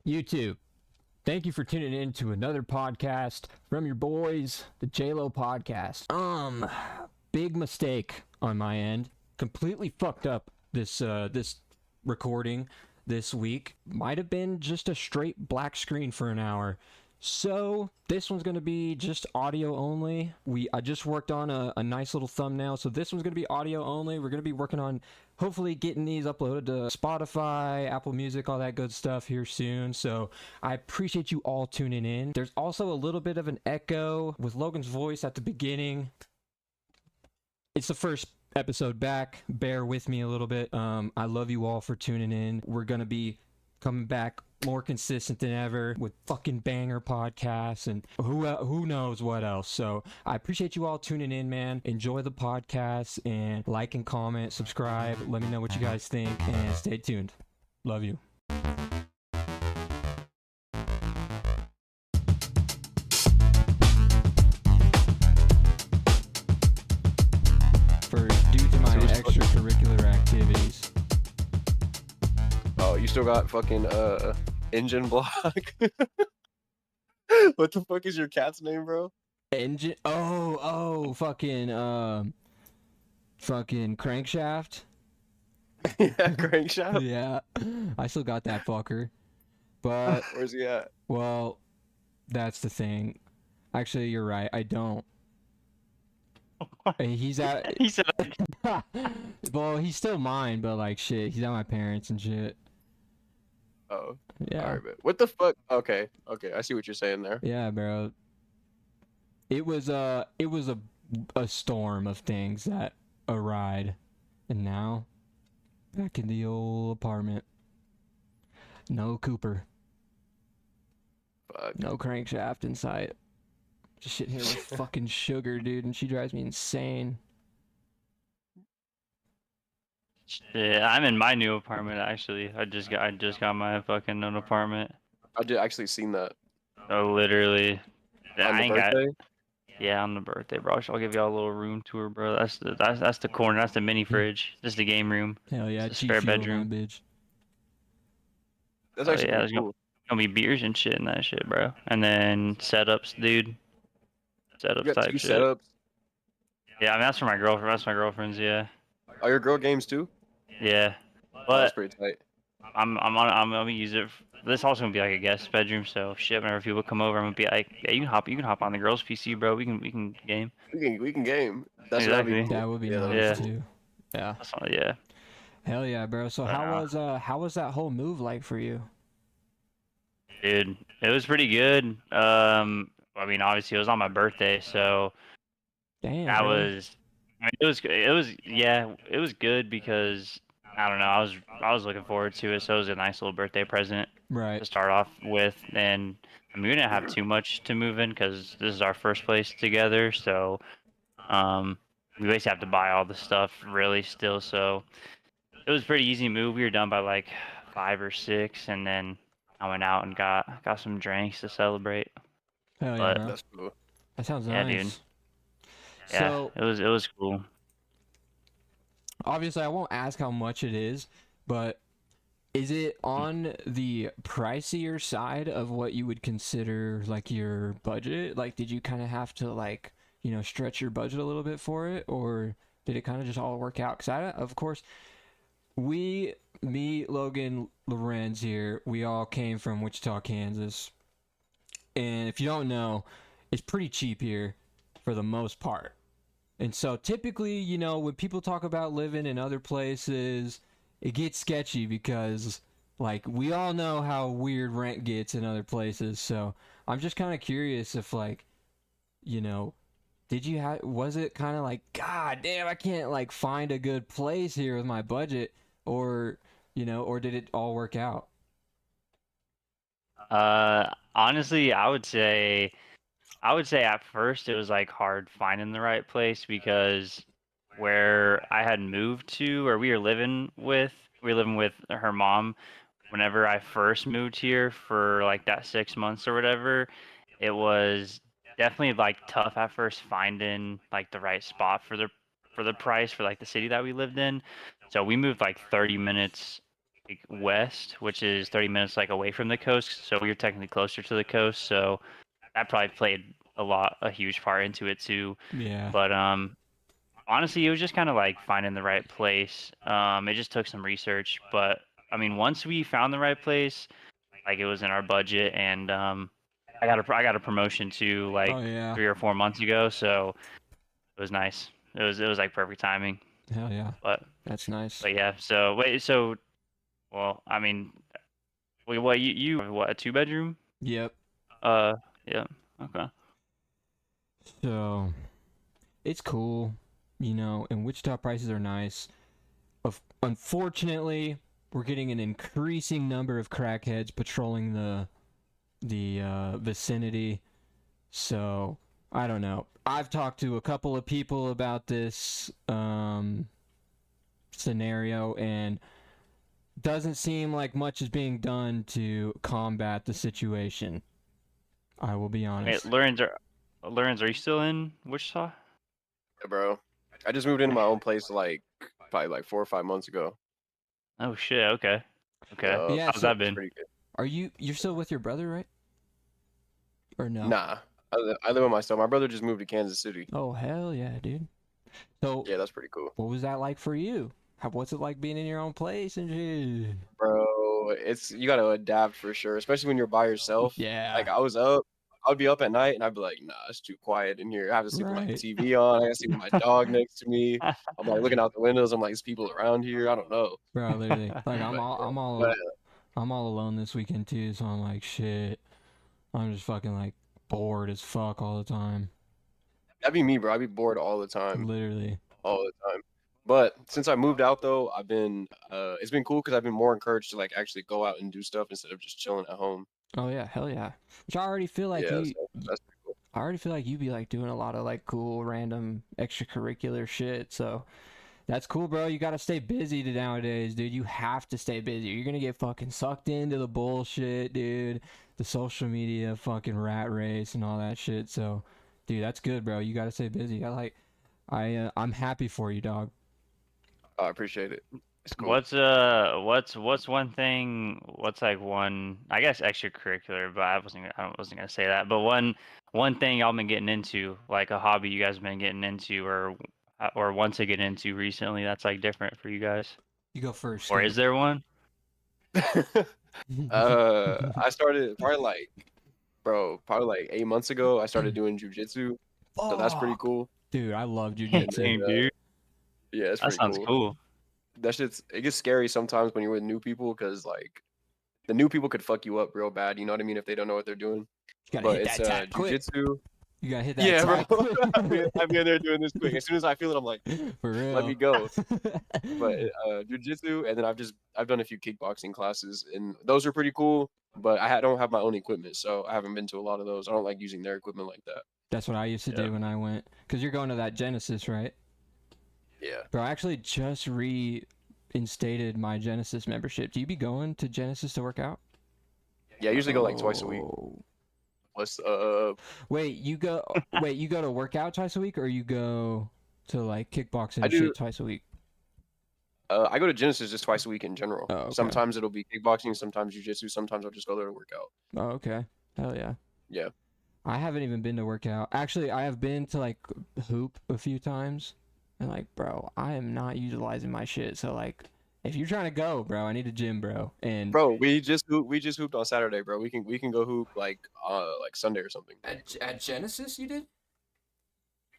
YouTube, thank you for tuning in to another podcast from your boys, the JayLo podcast. Big mistake on my end. Completely fucked up this recording this week. Might have been just a straight black screen for an hour. So this one's gonna be just audio only. I just worked on a nice little thumbnail, so this one's gonna be audio only. We're gonna be working on hopefully getting these uploaded to Spotify, Apple Music, all that good stuff here soon. So I appreciate you all tuning in. There's also a little bit of an echo with Logan's voice at the beginning. It's the first episode back. Bear with me a little bit. I love you all for tuning in. We're gonna be coming back more consistent than ever with fucking banger podcasts and who knows what else. So I appreciate you all tuning in, man. Enjoy the podcast and like and comment, subscribe. Let me know what you guys think and stay tuned. Love you. Due to my extracurricular activities. Oh, you still got fucking engine block? What the fuck is your cat's name, bro? Engine. Fucking crankshaft. Yeah, crankshaft. Yeah, I still got that fucker. But where's he at? Well, that's the thing. Actually, you're right. I don't. He's at. He said. Well, he's still mine, but like shit, he's at my parents and shit. Oh. Yeah. All right, but what the fuck? Okay, I see what you're saying there. Yeah, bro. It was a storm of things that arrived, and now back in the old apartment. No Cooper. Fuck. No crankshaft in sight. Just sitting here with fucking sugar, dude, and she drives me insane. Yeah, I'm in my new apartment actually. I just got my fucking own apartment. I did actually seen that. Oh, literally. On the birthday? Yeah, on the birthday, bro. I'll give y'all a little room tour, bro. That's the corner. That's the mini fridge. This is the game room. Hell yeah, it's a spare bedroom. Bitch. That's actually there's cool. gonna be beers and shit in that shit, bro. And then setups, dude. Setups type shit. Setups? Yeah, I mean that's for my girlfriend. That's my girlfriend's. Yeah. Are your girl games too? Yeah. Oh, But that's pretty tight. I'm gonna use it. This also gonna be like a guest bedroom, so shit. Whenever people come over, I'm gonna be like, yeah, you can hop on the girls' PC, bro. We can game. We can game. That's Exactly. That would be nice Yeah. too. Yeah. Yeah. Hell yeah, bro. So how was that whole move like for you? Dude, it was pretty good. I mean, obviously it was on my birthday, so Damn. that really? was. I mean, it was good because I don't know. I was looking forward to it, so it was a nice little birthday present Right. to start off with. And I mean, we didn't have too much to move in because this is our first place together, so we basically have to buy all the stuff really still. So it was a pretty easy move. We were done by like 5 or 6, and then I went out and got some drinks to celebrate. Hell yeah, But bro. That's cool. That sounds Yeah, nice. dude. So Yeah, it was cool. obviously I won't ask how much it is, but is it on the pricier side of what you would consider like your budget? Like did you kind of have to like, stretch your budget a little bit for it, or did it kind of just all work out? Cuz of course me, Logan, Lorenz here, we all came from Wichita, Kansas. And if you don't know, it's pretty cheap here for the most part. And so typically, when people talk about living in other places, it gets sketchy because, like, we all know how weird rent gets in other places. So I'm just kind of curious if, like, was it kind of like, God damn, I can't, like, find a good place here with my budget, or did it all work out? Honestly, I would say at first it was like hard finding the right place because where I had moved to, or we were living with her mom whenever I first moved here for like that 6 months or whatever. It was definitely like tough at first finding like the right spot for the price for like the city that we lived in. So we moved like 30 minutes like west, which is 30 minutes like away from the coast. So we were technically closer to the coast. So that probably played a huge part into it too. Yeah. But honestly, it was just kind of like finding the right place. It just took some research, but I mean, once we found the right place, like it was in our budget, and I got a promotion too, like Oh yeah. 3 or 4 months ago, so it was nice. It was like perfect timing. Hell yeah. But That's nice. yeah. So wait, so well, I mean, wait, what you what, a 2 bedroom? Yep. Uh, yeah. Okay. So it's cool, you know, and Wichita prices are nice. Unfortunately, we're getting an increasing number of crackheads patrolling the vicinity. So I don't know. I've talked to a couple of people about this scenario, and doesn't seem like much is being done to combat the situation. I will be Hey, honest. Lorenz, are you still in Wichita? Yeah, bro. I just moved into my own place like probably like 4 or 5 months ago. Oh shit. Okay. Okay. Yeah, How's so that been? Pretty good. you're still with your brother, right? Or no? Nah, I live with myself. My brother just moved to Kansas City. Oh hell yeah, dude. So Yeah, that's pretty cool, what was that like for you? What's it like being in your own place and shit? bro. It's you gotta adapt for sure, especially when you're by yourself. Yeah. Like I would be up at night and I'd be like, nah, it's too quiet in here. I have to sleep with like the Right. TV on. I gotta sleep with my dog next to me. I'm like looking out the windows. I'm like, there's people around here. I don't know. Bro, literally. Like But, I'm all alone this weekend too, so I'm like shit. I'm just fucking like bored as fuck all the time. that'd be me, bro. I'd be bored all the time, Literally. all the time. But since I moved out though, I've been it's been cool because I've been more encouraged to like actually go out and do stuff instead of just chilling at home. Oh yeah, hell yeah. Which I already feel like Yeah, so that's pretty cool. I already feel like you be like doing a lot of like cool random extracurricular shit. So that's cool, bro. You gotta stay busy nowadays, dude. You have to stay busy. You're gonna get fucking sucked into the bullshit, dude. The social media fucking rat race and all that shit. So, dude, that's good, bro. You gotta stay busy. I'm happy for you, dog. I appreciate it. It's cool. What's one thing? What's like one? I guess extracurricular, but I wasn't gonna say that. But one thing y'all been getting into, like a hobby you guys been getting into, or want to get into recently. That's like different for you guys. You go first. Or is there one? I started probably like 8 months ago. I started doing jujitsu, so that's pretty Fuck. cool. Dude, I love And jujitsu. then, Dude, yeah, it's that pretty sounds cool. cool. It gets scary sometimes when you're with new people because like the new people could fuck you up real bad. You know what I mean? If they don't know what they're doing. You gotta But hit it's that tap quick. jujitsu. You gotta hit that Yeah, tap bro. quick. I've been there doing this quick. As soon as I feel it, I'm like, For real. let me go. But jujitsu, and then I've done a few kickboxing classes, and those are pretty cool. But don't have my own equipment, so I haven't been to a lot of those. I don't like using their equipment like that. That's what I used to Yeah. do when I went. Because you're going to that Genesis, right? Yeah. Bro, I actually just reinstated my Genesis membership. Do you be going to Genesis to work out? Yeah, I usually go like twice a week. Oh. What's up? Wait, you go to work out twice a week, or you go to like kickboxing I and do. shit twice a week? I go to Genesis just twice a week in general. Oh, okay. Sometimes it'll be kickboxing, sometimes jujitsu, sometimes I'll just go there to work out. Oh, okay. Hell yeah. Yeah. I haven't even been to work out. Actually, I have been to like hoop a few times. And like, bro, I am not utilizing my shit. So like, if you're trying to go, bro, I need a gym, bro. And Bro, we just hooped on Saturday, bro. We can go hoop like Sunday or something. at Genesis, you did?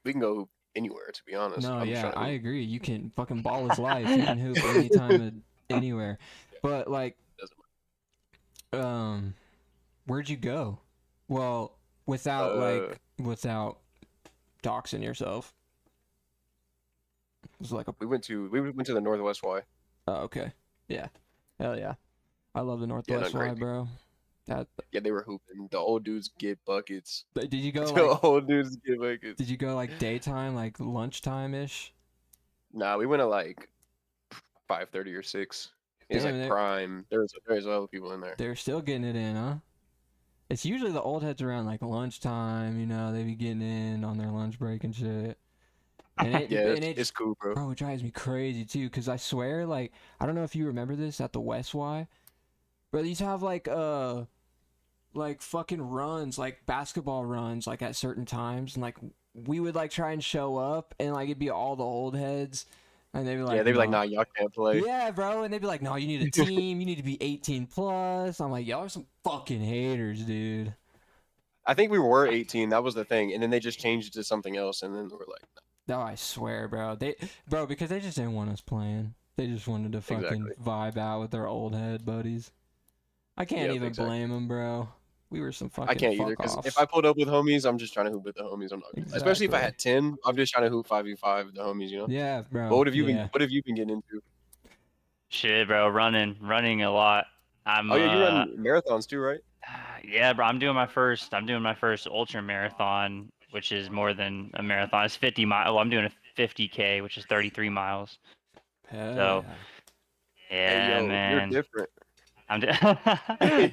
We can go hoop anywhere, to be honest. No, I'm just yeah, trying to I hoop. agree. You can fucking ball is life. You can hoop anytime, anywhere. But like, Doesn't where'd you go? Well, without without doxing yourself. It was like a. we went to the Northwest Y. Oh, okay. Yeah. Hell yeah. I love the nothing Northwest Y, crazy. bro. Yeah, they were hooping. The old dudes get buckets. Did you go The like? old dudes get buckets. Did you go like daytime, like lunchtime ish? Nah, we went at like 5:30 or 6. It's Damn, like prime. There's other people in there. They're still getting it in, huh? It's usually the old heads around like lunchtime. You know, they be getting in on their lunch break and shit. And Yeah, and it's cool, bro. bro, it drives me crazy too, cause I swear, like, I don't know if you remember this at the West Y, but they used to have like fucking runs, like basketball runs, like at certain times, and like we would like try and show up, and like it'd be all the old heads, and they'd be Yeah, like, they be like, no, nah, y'all can't play. yeah, bro, and they'd be like, no, you need a team, you need to be 18 plus. I'm like, y'all are some fucking haters, dude. I think we were 18. That was the thing, and then they just changed it to something else, and then we're like, No, I swear, bro, bro, because they just didn't want us playing. They just wanted to fucking exactly. vibe out with their old head buddies. I can't Yep, even exactly. blame them, bro. We were some I fucking can't either, fuck because if offs. I pulled up with homies, I'm just trying to hoop with the homies. I'm not, especially if I Exactly. had 10, I'm just trying to hoop 5v5 with the homies, you know. Yeah, But bro. Yeah. what have you been getting into? Shit, bro, running a lot. I'm Oh yeah, you run marathons too, right? yeah, bro. I'm doing my first ultra marathon, which is more than a marathon. It's 50 miles. Well, I'm doing a 50K, which is 33 miles. Hell So yeah. Hey yeah, yo, you're man. different. I'm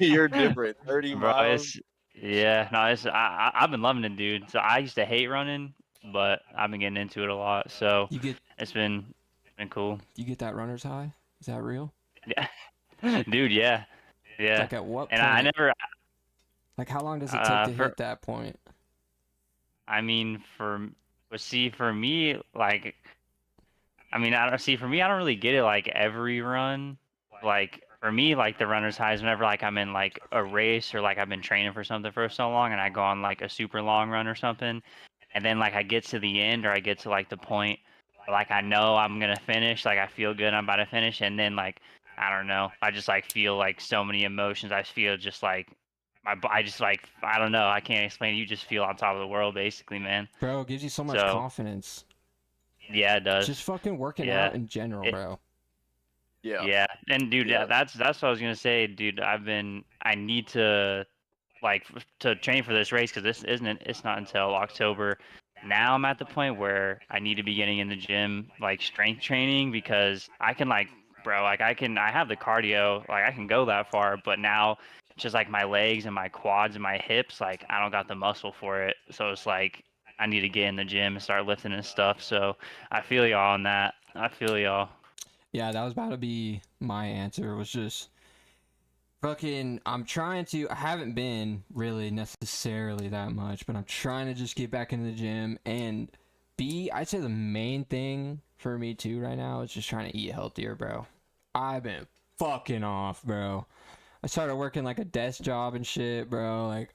You're different. 30 bro. miles. It's yeah. No, I've been loving it, dude. So I used to hate running, but I've been getting into it a lot. So You get it's been cool. you get that runner's high? Is that real? Yeah, dude. Yeah, yeah. Like at what And I point? never. Like how long does it take to For hit that point? I mean, for me, like, I mean, I don't see, for me, I don't really get it like every run. Like, for me, like, the runner's high is whenever, like, I'm in, like, a race or, like, I've been training for something for so long and I go on, like, a super long run or something. And then, like, I get to the end or I get to, like, the point where, like, I know I'm going to finish. Like, I feel good I'm about to finish. And then, like, I don't know. I just, like, feel, like, so many emotions. I feel just, like, I just, like, I don't know. I can't explain it. You just feel on top of the world, basically, man. Bro, it gives you so much So, confidence. yeah, it Just does. fucking working Yeah. out in general, It, bro. Yeah. yeah. And dude, Yeah. that's what I was gonna say, dude. I need to like to train for this race because it's not until October. Now I'm at the point where I need to be getting in the gym, like strength training, because I can like, bro, like I have the cardio, like I can go that far, but now it's just like my legs and my quads and my hips, like I don't got the muscle for it. So it's like I need to get in the gym and start lifting and stuff. So I feel y'all on that. I feel y'all. Yeah, that was about to be my answer. Was just fucking. I haven't been really necessarily that much, but I'm trying to just get back into the gym and I'd say the main thing for me too right now is just trying to eat healthier, bro. I've been fucking off, bro. I started working like a desk job and shit, bro. Like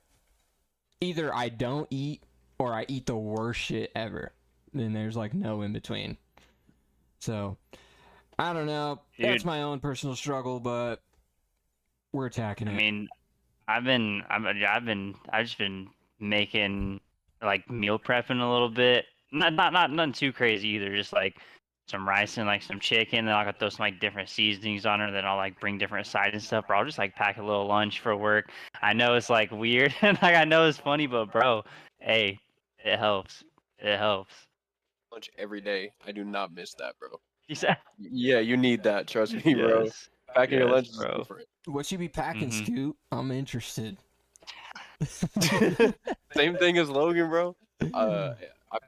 either I don't eat or I eat the worst shit ever. Then there's like no in between. So I don't know. That's Dude, my own personal struggle, but we're attacking I it. mean, I've just been making like meal prepping a little bit. Not nothing too crazy either. Just like some rice and like some chicken. Then I'll throw some like different seasonings on it. Then I'll like bring different sides and stuff. Or I'll just like pack a little lunch for work. I know it's like weird and like I know it's funny, but bro, hey, it helps. It helps. Lunch every day. I do not miss that, bro. You said Yeah, you need that. Trust me, bro. yes, Packing your yes, lunch is bro. different. What you be packing, Mhm. Scoot? I'm interested. Same thing as Logan, bro. Uh, I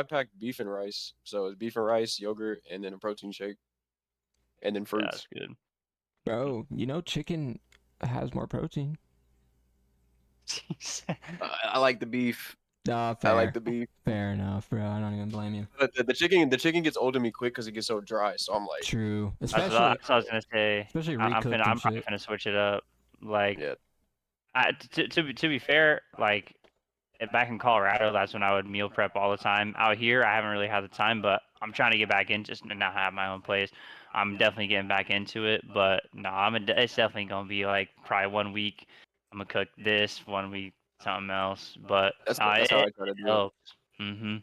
pack beef and rice. So it's beef and rice, yogurt, and then a protein shake, and then Yeah, that's fruits. good. Bro, you know chicken has more protein. I like the beef. Nah, I like fair. the beef. Fair enough, bro. I don't even blame you. But the chicken gets old to me quick because it gets so dry. So I'm like, True. That's what I was gonna say. Especially recooked and I'm probably shit. gonna switch it up. Like, yeah, to be fair, like back in Colorado, that's when I would meal prep all the time. Out here, I haven't really had the time, but I'm trying to get back in just to now have my own place. I'm definitely getting back into it, but no, it's definitely gonna be like probably 1 week I'm gonna cook this, 1 week something else. But that's how it I try to do it. helps. Mhm.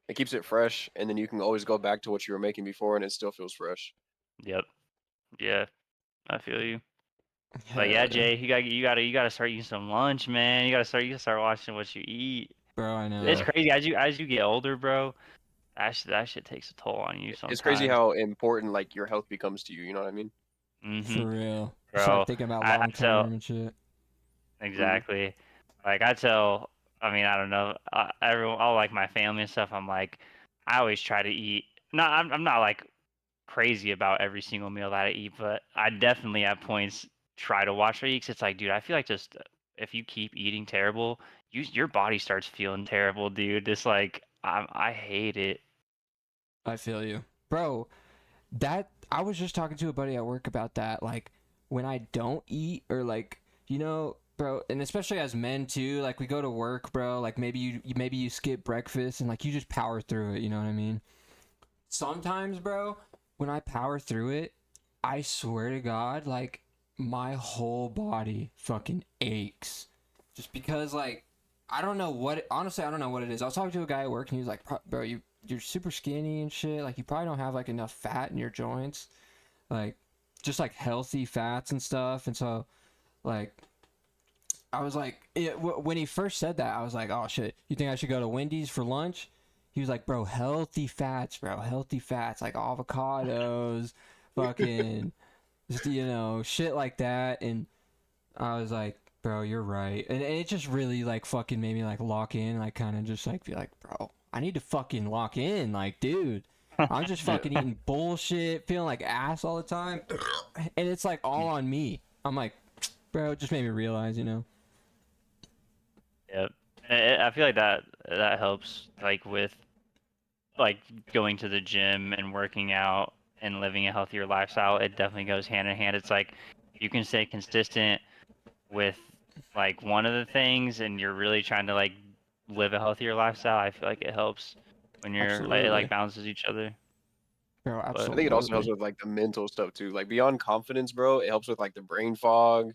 It keeps it fresh, and then you can always go back to what you were making before, and it still feels fresh. Yep. Yeah. I feel you. But Hell yeah, yeah. Jay, you gotta start eating some lunch, man. You gotta start watching what you eat. Bro, I It's know. Yeah, crazy as you get older, bro. That shit takes a toll on you it's crazy sometimes. how important like your health becomes to you. You know what I mean? For Mhm, real. You start bro. thinking about I long tell term and shit. Hmm. exactly. Like I tell. I mean, I don't know. Everyone, all like my family and stuff. I'm like, I always try to eat. Not I'm not like crazy about every single meal that I eat, but I definitely at points try to watch what I eat. 'Cause it's like, dude, I feel like just if you keep eating terrible, your body starts feeling terrible, dude. It's like I hate it. I feel you, bro. That I was just talking to a buddy at work about that. Like when I don't eat, or like, bro, and especially as men too. Like we go to work, bro. Like maybe you skip breakfast and like you just power through it. You know what I mean? Sometimes, bro, when I power through it, I swear to God, like my whole body fucking aches, just because like I don't know what. Honestly, I don't know what it is. I was talking to a guy at work and he was like, "Bro, you're super skinny and shit. Like you probably don't have like enough fat in your joints, like just like healthy fats and stuff." And so, like, I was like, when he first said that, I was like, "Oh shit, you think I should go to Wendy's for lunch?" He was like, "Bro, healthy fats, bro, healthy fats, like avocados, fucking, just shit like that." And I was like, "Bro, you're right." And it just really like fucking made me like lock in, like kind of just like be like, "Bro, I need to fucking lock in." Like, dude, I'm just fucking eating bullshit, feeling like ass all the time, and it's like all on me. I'm like, bro, it just made me realize, Yep. I feel like that helps like with like going to the gym and working out and living a healthier lifestyle. It definitely goes hand in hand. It's like you can stay consistent with like one of the things and you're really trying to like live a healthier lifestyle. I feel like it helps when you're like it like absolutely, balances each other. bro, But I think it also helps absolutely. with like the mental stuff too. Like beyond confidence, bro, it helps with like the brain fog.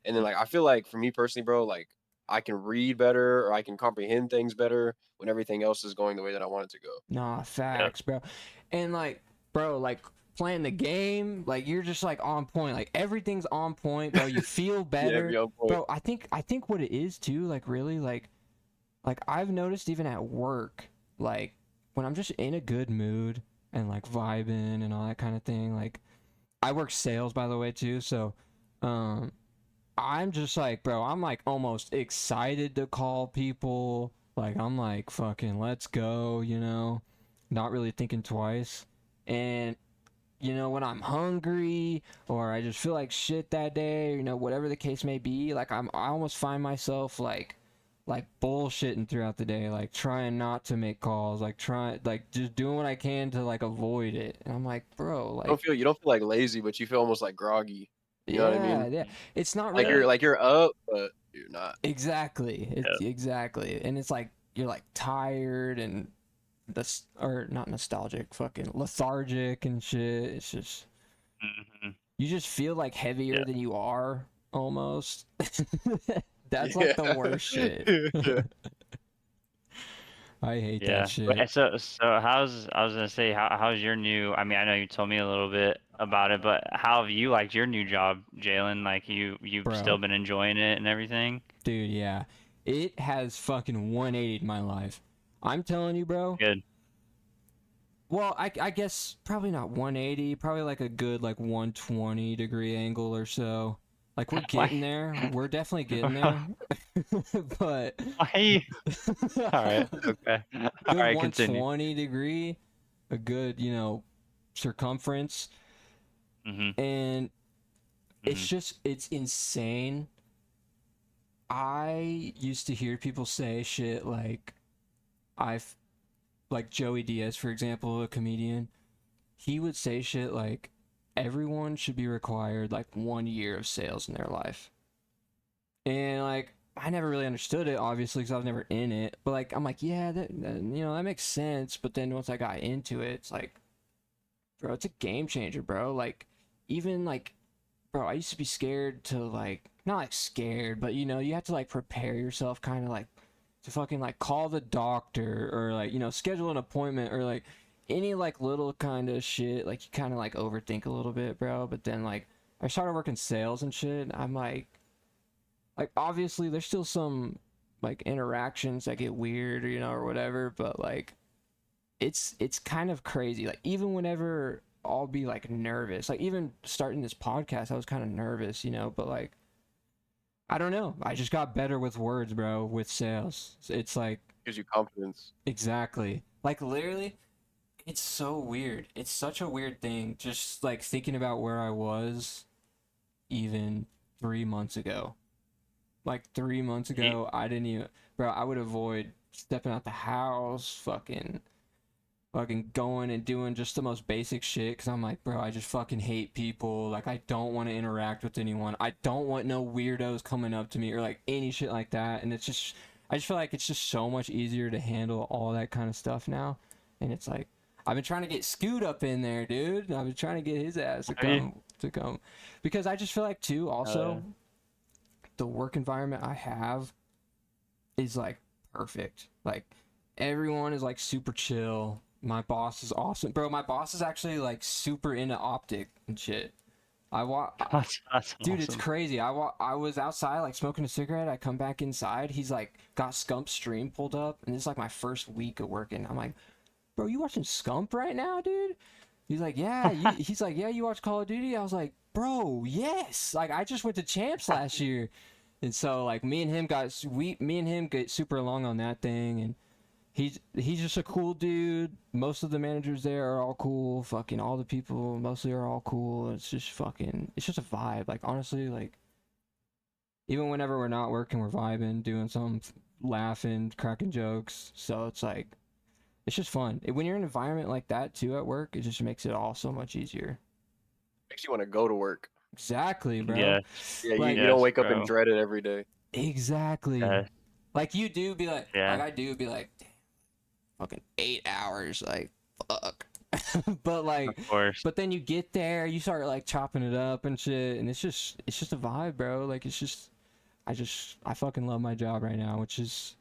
And then like I feel like for me personally, bro, like I can read better or I can comprehend things better when everything else is going the way that I want it to go. Nah, yep. facts, bro. And like, bro, like playing the game, like you're just like on point. Like everything's on point, bro. You feel Yeah, better. be on point. Bro, I think what it is too, like really like I've noticed even at work, like when I'm just in a good mood and like vibing and all that kind of thing, like I work sales by the way too, so um I'm just like, bro, I'm like almost excited to call people. Like, I'm like, fucking, let's go, Not really thinking twice. And, when I'm hungry or I just feel like shit that day, whatever the case may be, like, I almost find myself like bullshitting throughout the day, like trying not to make calls, like just doing what I can to like avoid it. And I'm like, bro, like, You don't feel like lazy, but you feel almost like groggy. You know what I yeah, mean? yeah. It's not Like Yeah. really. you're up, but you're not. Exactly. It's Yep. exactly. And it's like you're like tired and this or not nostalgic, fucking lethargic and shit. It's just hmm you just feel like heavier Yeah. than you are almost. That's like the Yeah. worst shit. Yeah. I hate that Yeah. But shit. so how's I was gonna say how's your new I mean I know you told me a little bit about it, but how have you liked your new job, Jalen? Like you've still Bro, been enjoying it and everything? dude, yeah. It has fucking 180'd my life. I'm telling you, bro. Good. Well, I guess probably not 180, probably like a good like 120-degree angle or so. Like we're Why? getting there. We're definitely getting there. But Why? All right. Okay. All good right. Continue. 120 degree, a good, circumference. Mhm. And Mhm. it's insane. I used to hear people say shit like I've like Joey Diaz, for example, a comedian. He would say shit like everyone should be required like 1 year of sales in their life. And like I never really understood it obviously because I was never in it, but like I'm like, yeah, that makes sense. But then once I got into it, it's like, bro, it's a game changer, bro. Like even like, bro, I used to be scared to like, not like scared, but you have to like prepare yourself kind of like to fucking like call the doctor or like, schedule an appointment or like any like little kind of shit. Like you kind of like overthink a little bit, bro. But then like I started working sales and shit. And I'm like obviously there's still some like interactions that get weird, or whatever. But like it's kind of crazy. Like even whenever I'll be like nervous, like even starting this podcast, I was kind of nervous, But like I don't know. I just got better with words, bro. With sales, it's like Gives you confidence. exactly. Like literally, it's so weird. It's such a weird thing. Just like thinking about where I was even 3 months ago. Like 3 months Ye- ago, I didn't even, bro. I would avoid stepping out the house, fucking going and doing just the most basic shit. Cause I'm like, bro, I just fucking hate people. Like, I don't want to interact with anyone. I don't want no weirdos coming up to me or like any shit like that. And it's just, I just feel like it's just so much easier to handle all that kind of stuff now. And it's like, I've been trying to get Scoot up in there, dude. I've been trying to get his ass Have you? to come, because I just feel like too. Uh, Also, the work environment I have is like perfect. Like everyone is like super chill. My boss is awesome, bro. My boss is actually like super into optic and shit. that's Dude, it's awesome. crazy. I was outside like smoking a cigarette. I come back inside. He's like got Scump stream pulled up, and this is like my first week of working. I'm like, bro, you watching Scump right now, dude? He's like, yeah. He's like, yeah. You watch Call of Duty? I was like, bro, yes. Like I just went to champs last year, and so like me and him get super along on that thing, and he's just a cool dude. Most of the managers there are all cool. Fucking all the people mostly are all cool. It's just a vibe. Like honestly, like even whenever we're not working, we're vibing, doing something, laughing, cracking jokes. So it's like it's just fun. When you're in an environment like that too at work, it just makes it all so much easier. Makes you want to go to work. Exactly, bro. Yes, Yeah, you Like don't yes, wake up and bro. dread it every day. exactly. Yes, Like you do be like yeah, I do be like, damn, fucking 8 hours, like fuck. but of like course. but then you get there, you start like chopping it up and shit, and it's just a vibe, bro. Like I fucking love my job right now, which is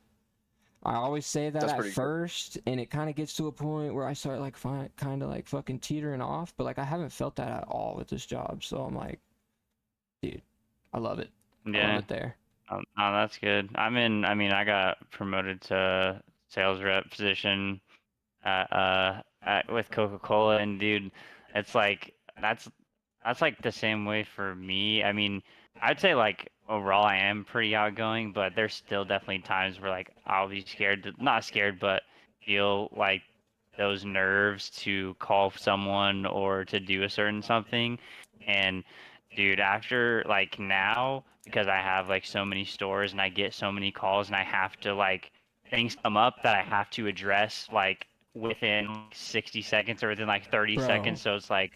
I always say that That's at pretty good. first, and it kind of gets to a point where I start like kind of like fucking teetering off, but like I haven't felt that at all with this job, so I'm like, dude, I love it. I love Yeah. it there. Oh, that's good. I mean, I got promoted to sales rep position with Coca-Cola, and dude, it's like that's like the same way for me. I mean, I'd say like overall I am pretty outgoing, but there's still definitely times where like I'll be scared not scared, but feel like those nerves to call someone or to do a certain something. And dude, after like now, because I have like so many stores and I get so many calls and I have to like things come up that I have to address like within 60 seconds or within like 30 seconds. Bro, So it's like,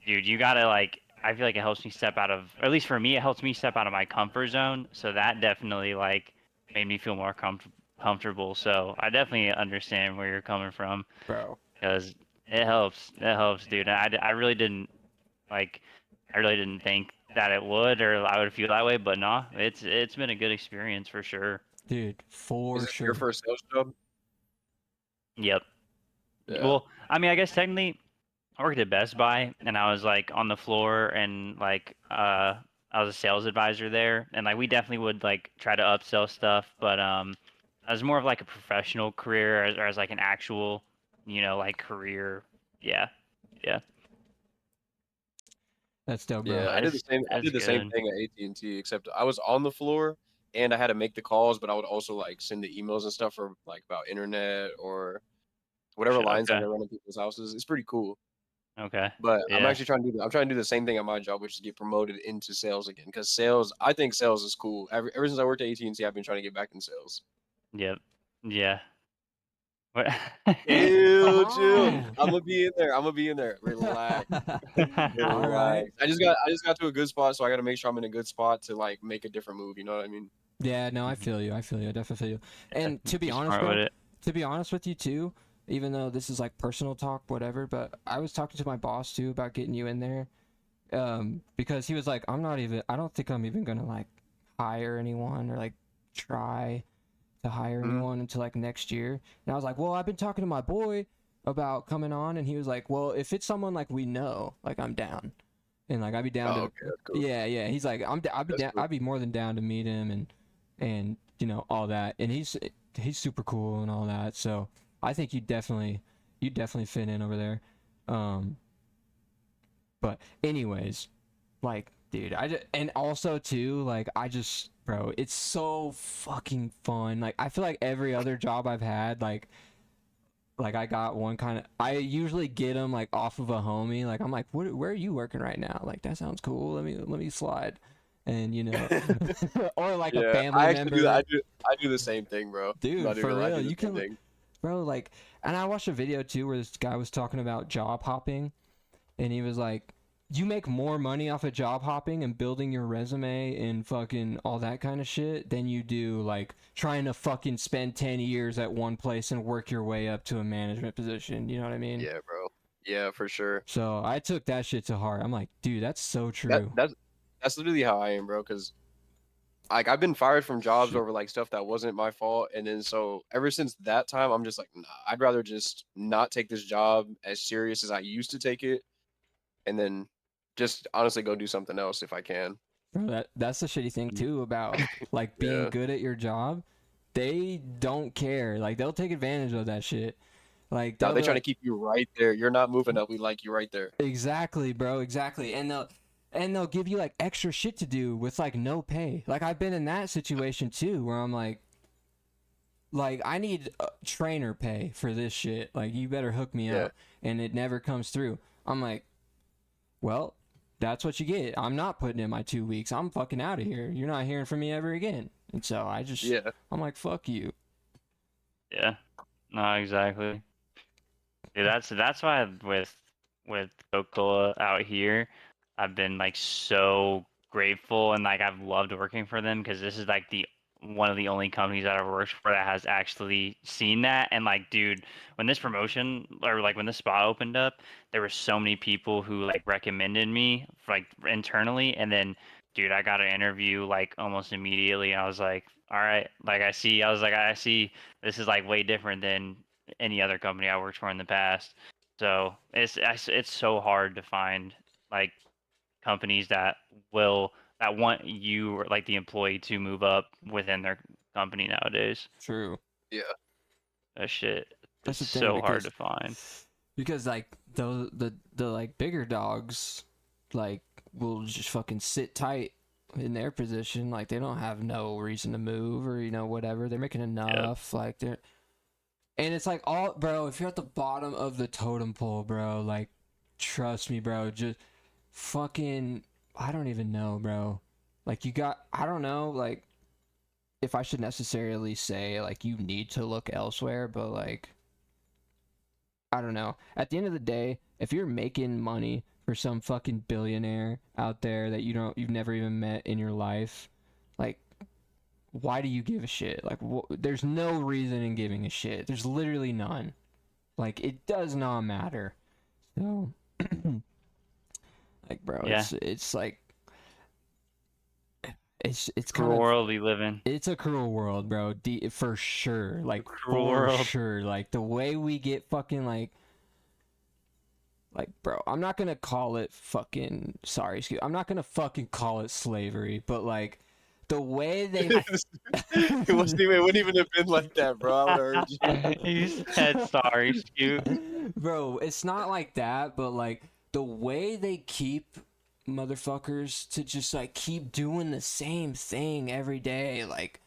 dude, you gotta like, I feel like it helps me step out of, or at least for me, it helps me step out of my comfort zone. So that definitely like made me feel more comfortable. So I definitely understand where you're coming from bro. because it helps. It helps, dude. And I really didn't like, I really didn't think that it would or I would feel that way, but nah, it's been a good experience for sure. Dude, Is for this your sure. first sales job? Yep. Yeah. Well, I mean, I guess technically I worked at Best Buy and I was like on the floor and like I was a sales advisor there and like we definitely would like try to upsell stuff, but as more of like a professional career or as like an actual, like career. Yeah. Yeah. That's dope, bro. Yeah, I did the Nice. same. I That's did the same good. thing at AT&T, except I was on the floor and I had to make the calls, but I would also like send the emails and stuff for like about internet or whatever lines I Okay. got run in people's houses. It's pretty cool. Okay. But I'm Yeah. actually trying to do. I'm trying to do the same thing at my job, which is get promoted into sales again. Because sales, I think sales is cool. Ever since I worked at AT&T, I've been trying to get back in sales. Yep. Yeah. What? Chill, chill. Oh. I'm gonna be in there. I'm gonna be in there. Relax, All right. relax. I just got to a good spot, so I got to make sure I'm in a good spot to like make a different move. You know what I mean? Yeah, no, I Mhm. feel you. I feel you. I definitely feel you. Yeah, And to be be honest, smart with bro, it. to be honest with you too, even though this is like personal talk, whatever, but I was talking to my boss too about getting you in there. Because he was like, I don't think I'm even gonna like hire anyone or like try to hire Mhm. anyone until like next year. And I was like, well, I've been talking to my boy about coming on, and he was like, well, if it's someone like we know, like I'm down, and like I'd be down Oh, to, okay, that's cool. yeah, yeah. He's like, I'd be That's down, cool. I'd be more than down to meet him and all that. And he's super cool and all that. So I think you definitely fit in over there. Um, but anyways, like, dude, and also too, like, bro, it's so fucking fun. Like, I feel like every other job I've had, like I got one kind of. I usually get them like off of a homie. Like I'm like, where are you working right now? Like that sounds cool. Let me slide, and or like a Yeah, family I actually do that. member. I do the same thing, bro. I'm Dude, not even for gonna lie, I real, do the you same can, thing. bro. Like, and I watched a video too where this guy was talking about job hopping, and he was like, you make more money off of job hopping and building your resume and fucking all that kind of shit than you do like trying to fucking spend 10 years at one place and work your way up to a management position. You know what I mean? Yeah, bro. Yeah, for sure. So I took that shit to heart. I'm like, dude, that's so That true. that's that's literally how I am, bro. Because like I've been fired from jobs Shit. over like stuff that wasn't my fault, and then so ever since that time, I'm just like, nah, I'd rather just not take this job as serious as I used to take it, and then just honestly go do something else if I can. Bro, that's the shitty thing too about like being Yeah. good at your job. They don't care. Like they'll take advantage of that shit. Like Now they'll they're be trying to like, keep you right there. You're not moving up. We like you right there. exactly, bro, exactly. And they'll give you like extra shit to do with like no pay. Like I've been in that situation too where I'm like I need trainer pay for this shit. Like you better hook me Yeah. up and it never comes through. I'm like, well, that's what you get. I'm not putting in my 2 weeks. I'm fucking out of here. You're not hearing from me ever again. And so Yeah. I'm like, fuck you. Yeah. No, exactly. Dude, that's why with Coca-Cola out here, I've been like so grateful and like I've loved working for them because this is like the one of the only companies that I've worked for that has actually seen that. And like, dude, when this promotion or like when this spot opened up, there were so many people who like recommended me like internally, and then dude, I got an interview like almost immediately. I was like, all right, like I see this is like way different than any other company I worked for in the past. So it's so hard to find like companies that want you or like the employee to move up within their company nowadays. True. Yeah. That shit is That's the thing so hard to find. because like the like bigger dogs like will just fucking sit tight in their position. Like they don't have no reason to move or whatever. They're making enough. Like they're and it's like all bro, if you're at the bottom of the totem pole, bro, like trust me, bro, just fucking I don't even know, bro. Like you got I don't know, like if I should necessarily say like you need to look elsewhere, but like I don't know. At the end of the day, if you're making money for some fucking billionaire out there that you've never even met in your life, like why do you give a shit? Like there's no reason in giving a shit. There's literally none. Like it does not matter. So like bro, Yeah. it's like it's kind Cruel of world we live in. it's a cruel world, bro. For sure. Like Cruel for world. sure. Like the way we get fucking like bro, I'm not gonna call it fucking I'm not gonna fucking call it slavery, but like the way they It wouldn't even have been like that, bro. I would have heard you. You said sorry, Scoot. bro, it's not like that, but like the way they keep motherfuckers to just like keep doing the same thing every day, like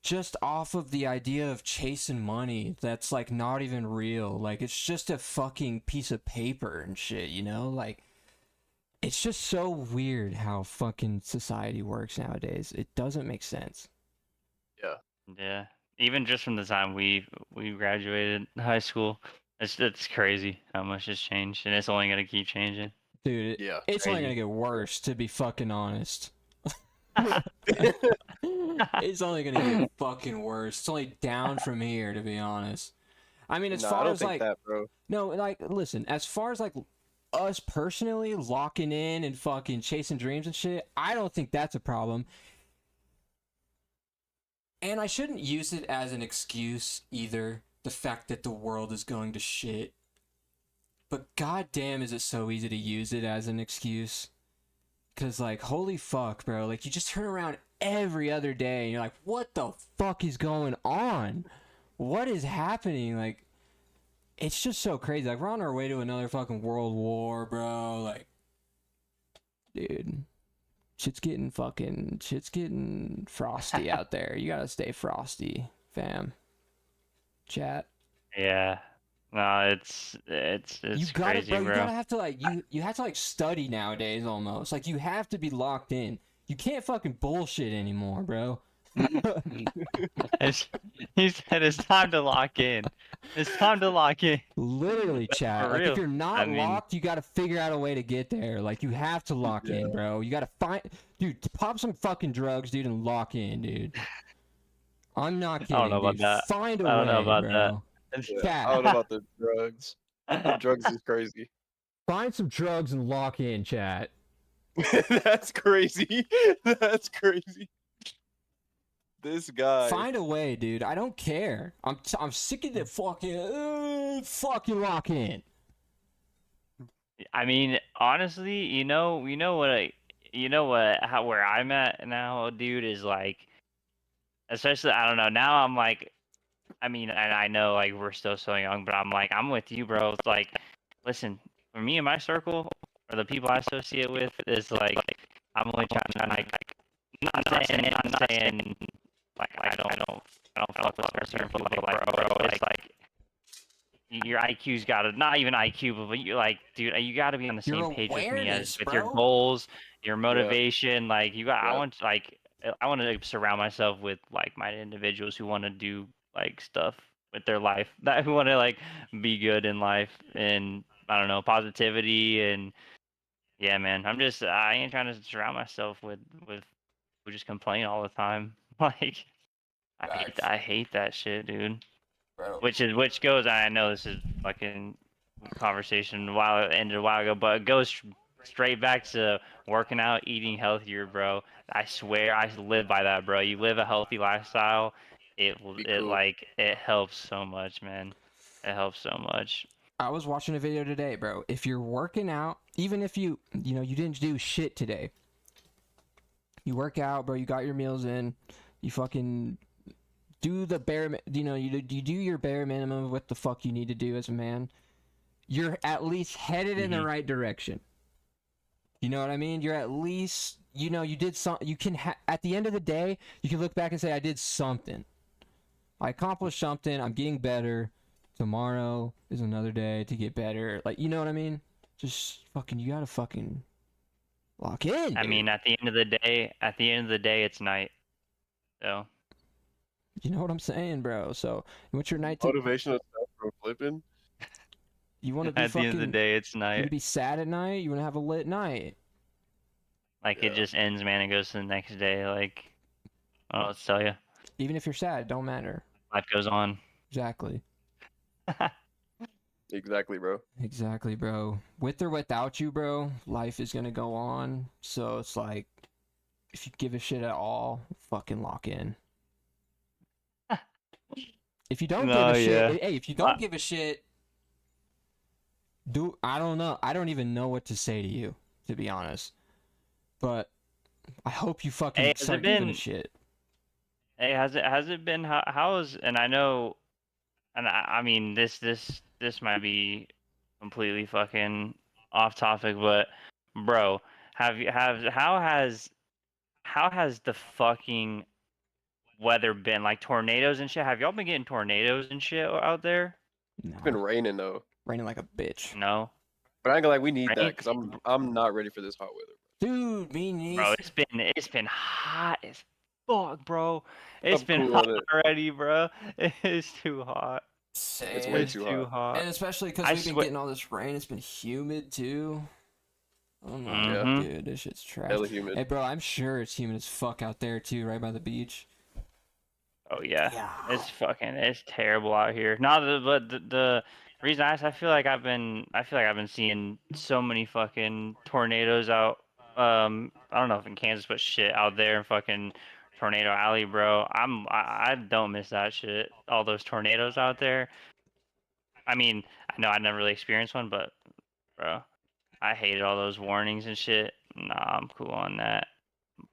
just off of the idea of chasing money that's like not even real. Like it's just a fucking piece of paper and shit, like it's just so weird how fucking society works nowadays. It doesn't make sense. Yeah. Yeah. Even just from the time we graduated high school, it's crazy how much has changed, and it's only gonna keep changing. Dude, Yeah. it's only gonna Crazy. get worse, to be fucking honest. It's only gonna get fucking worse. It's only down from here, to be honest. I mean, as No, I far don't as think like, that, bro. no, like, listen, as far as like us personally locking in and fucking chasing dreams and shit, I don't think that's a problem. And I shouldn't use it as an excuse either, the fact that the world is going to shit. But goddamn, is it so easy to use it as an excuse? Cause like, holy fuck, bro, like you just turn around every other day and you're like, what the fuck is going on? What is happening? Like, it's just so crazy. Like, we're on our way to another fucking world war, bro. Like, dude, shit's getting frosty out there. You gotta stay frosty, fam. Chat. Yeah. No, it's You gotta, crazy, bro. You bro. gotta have to like you have to like study nowadays almost. Like you have to be locked in. You can't fucking bullshit anymore, bro. It's, he said it's time to lock in. It's time to lock in. Literally, For chat. Like if real. you're I not mean, locked, you gotta figure out a way to get there. Like you have to lock in, Yeah. bro. You gotta find, dude. Pop some fucking drugs, dude, and lock in, dude. I'm not I don't know kidding, about dude. that. Find a I don't know way, about that. bro. Yeah. I Chat. don't know about the drugs. The drugs is crazy. Find some drugs and lock in, chat. That's crazy. That's crazy. This guy. Find a way, dude. I don't care. I'm sick of the fucking lock in. I mean, honestly, how where I'm at now, dude, is like, especially, I don't know. Now I'm like, I mean, and I know like we're still so young, but I'm like, I'm with you, bro. It's like, listen, for me and my circle, or the people I associate with, is like, I'm only trying to like, not saying, like I don't fuck with certain people, but like, bro, it's like your IQ's got to, not even IQ, but you're like, dude, you got to be on the Your same page with me as awareness, with your bro. goals, your Yeah. motivation. Like you got, Yeah. I want to surround myself with like-minded individuals who want to do like stuff with their life, that who want to like be good in life, and I don't know, positivity. And yeah, man, I ain't trying to surround myself with who just complain all the time. Like Facts, I hate that shit, dude. bro. Which goes. I know this is fucking conversation a while ended a while ago, but it goes straight back to working out, eating healthier, bro. I swear, I live by that, bro. You live a healthy lifestyle, Be it cool. like it helps so much, man. It helps so much. I was watching a video today, bro. If you're working out, even if you didn't do shit today, you work out, bro. You got your meals in. You fucking do the you do your bare minimum of what the fuck you need to do as a man. You're at least headed in the Hmm. right direction. You know what I mean? You're at least, you did something. At the end of the day, you can look back and say, I did something. I accomplished something. I'm getting better. Tomorrow is another day to get better. Like, you know what I mean? Just fucking, you gotta fucking lock in, I dude. mean, at the end of the day, it's night. So You know what I'm saying, bro? So, what's your night to? Motivational stuff from flipping. You want to be at the end of the fucking? day, it's You want night. to be sad at night? You want to have a lit night? Like it Yeah. just ends, man. It goes to the next day. Like, oh, let's tell you, Even if you're sad, it don't matter. life goes on. Exactly. Exactly, bro. Exactly, bro. With or without you, bro, life is gonna go on. So it's like, if you give a shit at all, fucking lock in. If you don't give No, a shit, yeah. hey, if you don't give a shit, I don't know. I don't even know what to say to you, to be honest. But I hope you Hey, fucking has it start giving a been? shit. Hey, has it been? How is? And I know, and I mean this might be completely fucking off topic, but bro, have you have how has the fucking weather been? Like tornadoes and shit? Have y'all been getting tornadoes and shit out there? It's been Nah, raining though. raining like a bitch. No, But I ain't gonna like we need that rain, because I'm not ready for this hot weather. Dude, me bro. neither. It's been hot as fuck, bro. It's I'm been cool hot on it. already, bro. It's too hot. It's way Same. It's too too hot. hot. And especially because I we've been swear. getting all this rain, it's been humid too. Oh no, Yeah. Mm-hmm. dude, this shit's trash. Hella humid. Hey, bro, I'm sure it's humid as fuck out there too, right by the beach. Oh yeah, Yeah. it's terrible out here. Not the but the reason I feel like I've been seeing so many fucking tornadoes out. I don't know if in Kansas, but shit out there in fucking Tornado Alley, bro. I don't miss that shit. All those tornadoes out there. I mean, I know I never really experienced one, but bro, I hated all those warnings and shit. Nah, I'm cool on that.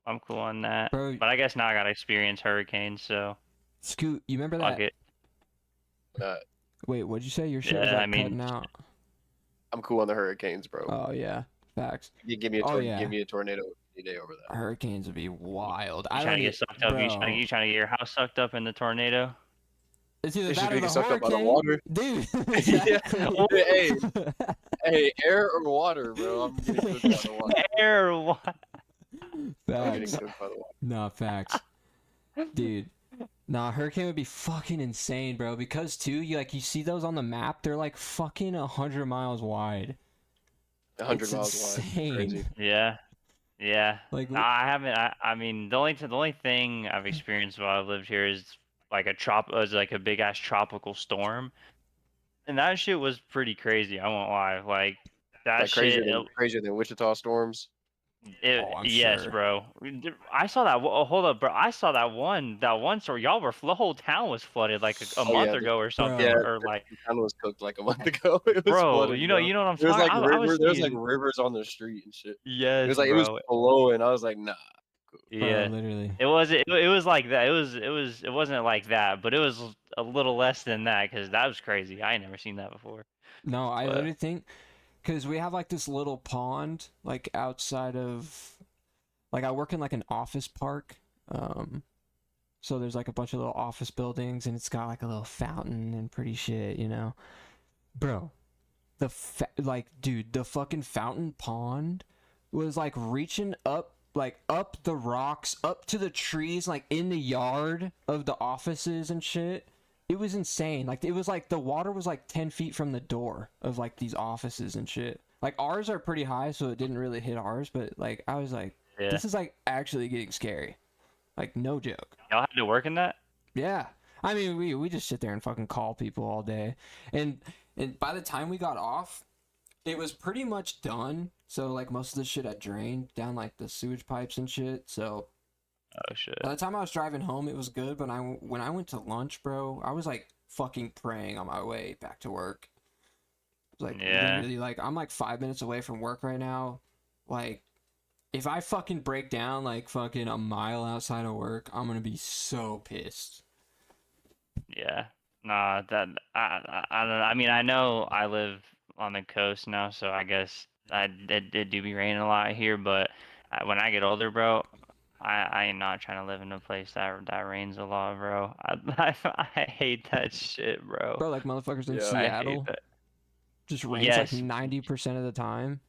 I'm cool on that. Bro, But I guess now I gotta experience hurricanes, so Scoot, you remember fuck that? it. Uh, Wait, what'd you say? Your shit was Yeah, I like mean, cutting out. I'm cool on the hurricanes, bro. Oh yeah, facts. You Oh give yeah, me a tornado any day over that. hurricanes would be wild. you I trying don't to get get, sucked up? bro. You trying to get your house sucked up in the tornado? It's either It's just that or being the sucked up by the hurricane, water. dude. Yeah. Exactly. Hey, air or water, bro? I'm getting cooked by the water. Air or what? I'm getting Facts. cooked by the water. Nah, facts, dude. Nah, hurricane would be fucking insane, bro. Because too, you see those on the map, they're like fucking 100 miles wide. 100 It's miles wide. insane. Crazy. Yeah. Yeah. Like, No, I haven't. I mean, the only thing I've experienced while I've lived here is like a big ass tropical storm, and that shit was pretty crazy. I won't lie. Like that Like shit. crazier than Wichita storms. oh, I'm Yes, sure. bro. I saw that. Oh, hold up, bro. I saw that one story. The whole town was flooded like a Oh month yeah, ago or something, yeah. Bro. or like, The town was cooked like a month ago. It was bro. flooded, bro. You know what I'm There was talking. like I was there was like seeing. rivers on the street and shit. Yes, It was bro. flowing. I was like, nah. Cool. Bro, Yeah. literally. It was like that. It wasn't like that, but it was a little less than that because that was crazy. I ain't never seen that before. No, I But literally think because we have like this little pond like outside of like I work in like an office park. So there's like a bunch of little office buildings and it's got like a little fountain and pretty shit, you know. Bro, dude, the fucking fountain pond was like reaching up like up the rocks, up to the trees, like in the yard of the offices and shit. It was insane. Like it was like the water was like 10 feet from the door of like these offices and shit. Like ours are pretty high, so it didn't really hit ours, but like I was like, yeah, this is like actually getting scary. Like no joke. y'all had to work in that. Yeah. I mean, we just sit there and fucking call people all day. And by the time we got off, it was pretty much done. So like most of the shit had drained down like the sewage pipes and shit. So Oh shit. by the time I was driving home, it was good. But when I went to lunch, bro, I was like fucking praying on my way back to work. It was like Yeah. literally like I'm like 5 minutes away from work right now. Like if I fucking break down like fucking a mile outside of work, I'm gonna be so pissed. Yeah. Nah, that I don't know. I mean, I know I live on the coast now, so I guess it do be raining a lot here. But when I get older, bro, I ain't not trying to live in a place that rains a lot, bro. I hate that shit, bro. Bro, like motherfuckers in Yeah. I hate Seattle that. just rains like Yes. 90% of the time.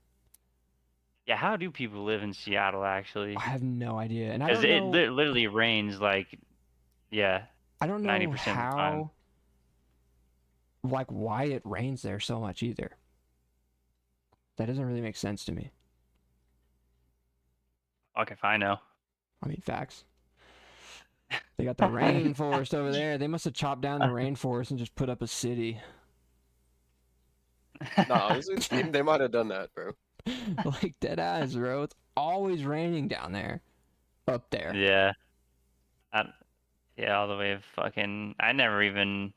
Yeah. How do people live in Seattle I actually? have no idea. And I Because don't it know literally rains like, yeah, I don't know 90% of the time. how like why it rains there so much either. That doesn't really make sense to me. Okay, fine, I know. I mean, facts. They got the rainforest over there. They must have chopped down the rainforest and just put up a city. Nah, honestly, they might have done that, bro. Like dead ass, bro. It's always raining down there. Up there. Yeah. I, yeah, all the way of fucking. I never even.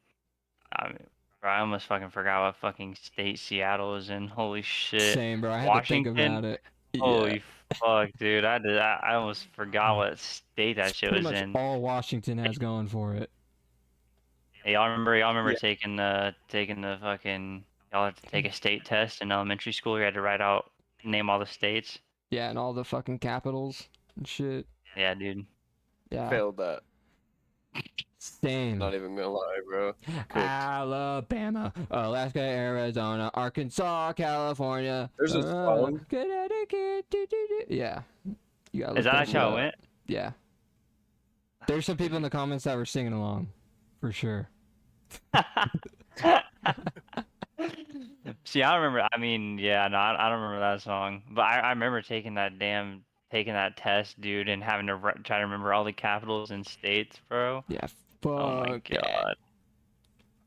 I mean, bro, I almost fucking forgot what fucking state Seattle is in. Holy shit. Same, bro. I had to think Washington? about it. Yeah. Holy fuck, dude. I almost forgot what state that It's shit pretty was much in. all Washington has going for it. Hey, y'all remember Yeah. taking the fucking. Y'all had to take a state test in elementary school. You had to write out, name all the states. Yeah, and all the fucking capitals and shit. Yeah, dude. Yeah. Failed that. Same. Not even gonna lie, bro. Cooked. Alabama, Alaska, Arizona, Arkansas, California. There's a song. Connecticut. Yeah. You gotta Is look that up actually how it that. went? Yeah. There's some people in the comments that were singing along, for sure. See, I remember. I mean, yeah, no, I don't remember that song, but I remember taking that test, dude, and having to try to remember all the capitals and states, bro. Yeah. Oh my Fuck that. god.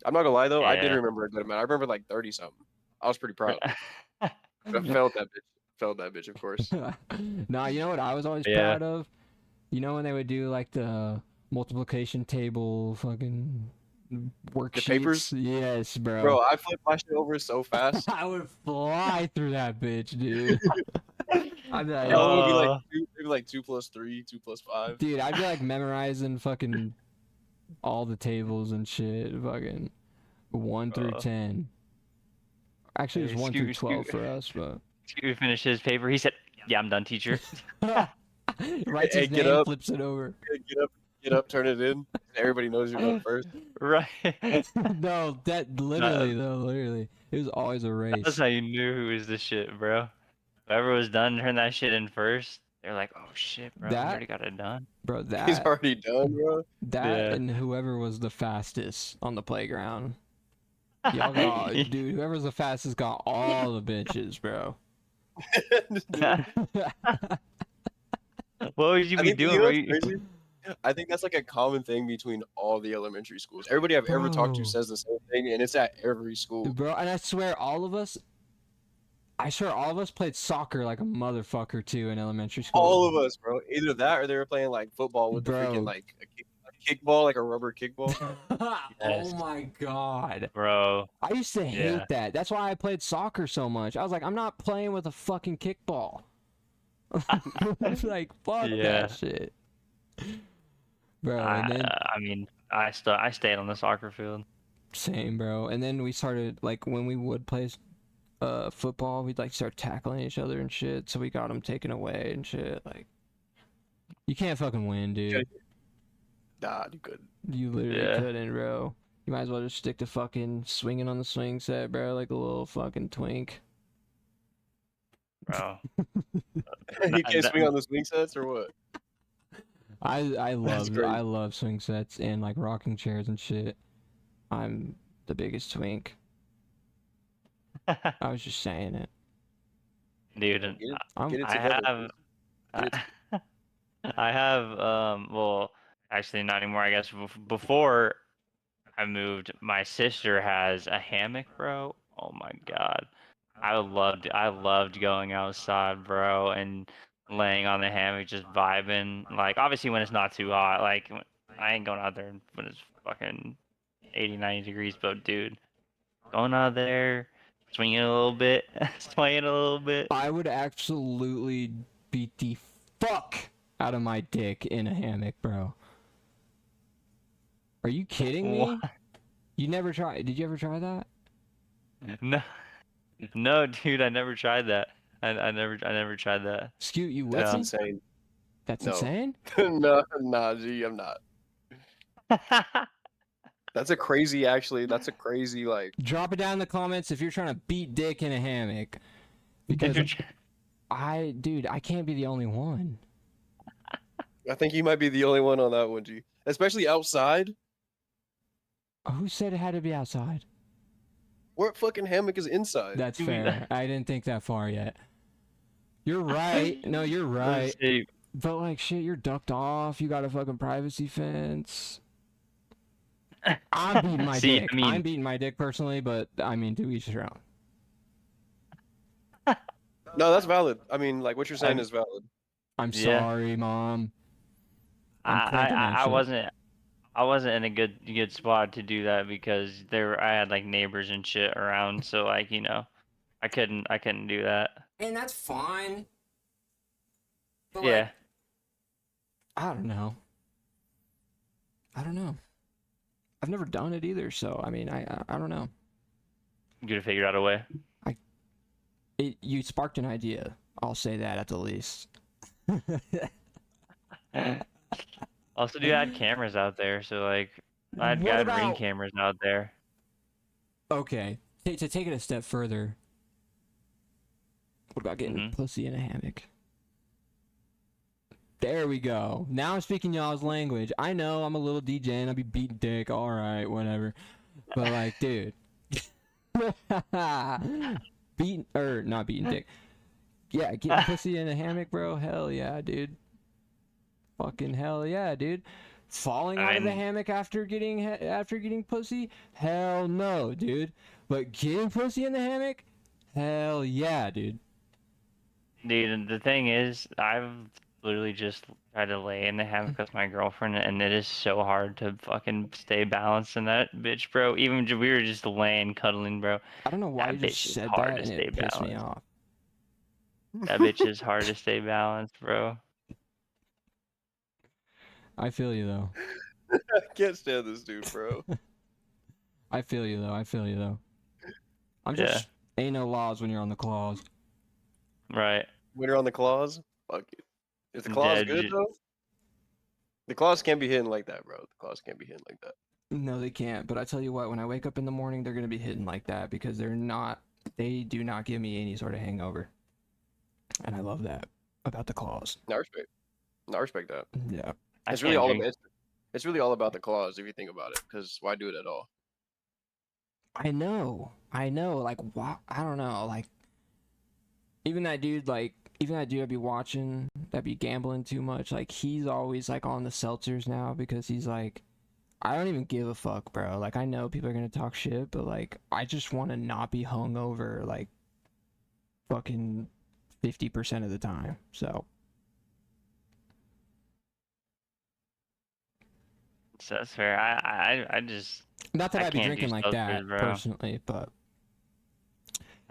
I'm not gonna lie though, I did Yeah. remember a good amount. I remember like 30 something. I was pretty proud. I felt that bitch. Felt that bitch, of course. Nah, you know what I was always Yeah. proud of? You know when they would do like the multiplication table fucking worksheets? papers? Yes, bro. Bro, I flipped my shit over so fast. I would fly through that bitch, dude. I'd be like, It would be like Uh, maybe like 2 plus 3, 2 plus 5. dude, I'd be like memorizing fucking all the tables and shit. Fucking 1 through 10. Actually, it Hey, was 1 through Scoot, 12 Scoot. for us, but. Scoot finished his paper. He said, "Yeah, I'm done, teacher." Writes Hey, his get name, up. flips it over. it up, turn it in. Everybody knows you're done first. Right. No, that literally though, literally, it was always a That's race. how you knew who was the shit, bro. Whoever was done, turn that shit in first. They're like, oh shit, bro, we That, already got it done. bro, He's that, already done, bro. that, Yeah. and whoever was the fastest on the playground. Y'all got, dude, whoever's the fastest got all the bitches, bro. Dude, What would you I be think you doing, know bro? what's crazy? I think that's like a common thing between all the elementary schools. Everybody I've ever talked to Bro. says the same thing, and it's at every school. Bro, and I swear all of us played soccer like a motherfucker too in elementary school. All of us, bro. Either that or they were playing like football with the freaking Bro. like a kickball, like a rubber kickball. Oh Yes. my god. Bro, I used to hate Yeah. that. That's why I played soccer so much. I was like, I'm not playing with a fucking kickball. Like, fuck Yeah. that shit. Bro, and then I mean, I stayed on the soccer field. same, bro. And then we started like when we would play football, we'd like start tackling each other and shit. So we got them taken away and shit. Like, you can't fucking win, dude. Nah, you couldn't. You literally Yeah. couldn't, bro. You might as well just stick to fucking swinging on the swing set, bro, like a little fucking twink. Bro. You can't swing on the swing sets or what? I crazy. love swing sets and like rocking chairs and shit. I'm the biggest twink. I was just saying it. Dude, Get it, I'm, get it I together. have, Get it I have, well, actually not anymore. I guess before I moved, my sister has a hammock, bro. Oh my God, I loved going outside, bro, and laying on the hammock, just vibing. Like, obviously when it's not too hot. Like, I ain't going out there when it's fucking 80, 90 degrees, but dude, going out there, swinging a little bit, swaying a little bit. I would absolutely beat the fuck out of my dick in a hammock, bro. Are you kidding me? What? You never tried? Did you ever try that? No, no, dude, I never tried that. I never tried that. Scoot, you That's wouldn't? insane. That's No. insane? No, nah, G, I'm not. That's a crazy, actually. That's a crazy, like. Drop it down in the comments if you're trying to beat dick in a hammock. Because dude, I can't be the only one. I think you might be the only one on that one, G. Especially outside. Who said it had to be outside? What fucking hammock is inside? That's Dude. fair. I didn't think that far yet. You're right. No, you're right. Let's see. But like shit, you're ducked off. You got a fucking privacy fence. I'm beating my See, dick. I mean- I'm beating my dick personally, but I mean, to each their own. No, that's valid. I mean, like, what you're saying is valid. I'm Yeah. sorry, mom. I'm cranking that I shit. wasn't in a good spot to do that because I had like neighbors and shit around, so like, you know, I couldn't do that. And that's fine. But Yeah. like, I don't know. I've never done it either, so I mean, I don't know. You could have figured out a way. You sparked an idea. I'll say that at the least. Also, dude, I had cameras out there, so like I had What ring about- cameras out there. Okay, to take it a step further, what about getting Mhm. pussy in a hammock? There we go. Now I'm speaking y'all's language. I know I'm a little DJ and I'll be beating dick. All right, whatever. But like, dude, not beating dick. Yeah, getting pussy in a hammock, bro. Hell yeah, dude. Fucking hell yeah, dude. Falling out of the mean- hammock after getting pussy? Hell no, dude. But getting pussy in the hammock? Hell yeah, dude. Dude, and the thing is, I've literally just tried to lay in the hammock with my girlfriend, and it is so hard to fucking stay balanced in that bitch, bro. Even we were just laying, cuddling, bro. I don't know why That you just bitch is said hard that to and it stay pissed me balanced. off. That bitch is hard to stay balanced, bro. I feel you though. I can't stand this dude, bro. I feel you though. I'm Yeah. just ain't no laws when you're on the claws. Right. When you're on the claws, fuck it. Is the claws Yeah, good dude. though? The claws can't be hitting like that, bro. The claws can't be hitting like that. No, they can't. But I tell you what, when I wake up in the morning, they're gonna be hitting like that because they do not give me any sort of hangover. And I love that about the claws. No, I respect that. Yeah. It's really all about it's really all about the claws if you think about it. Because why do it at all? I know. Like, wow. I don't know. Like, even that dude I'd be watching that be gambling too much. Like, he's always like on the seltzers now because he's like, I don't even give a fuck, bro. Like, I know people are gonna talk shit, but like, I just want to not be hungover like fucking 50% of the time. So. So that's fair. I just Not that I I'd be can't drinking do like seltzers, that bro. personally, but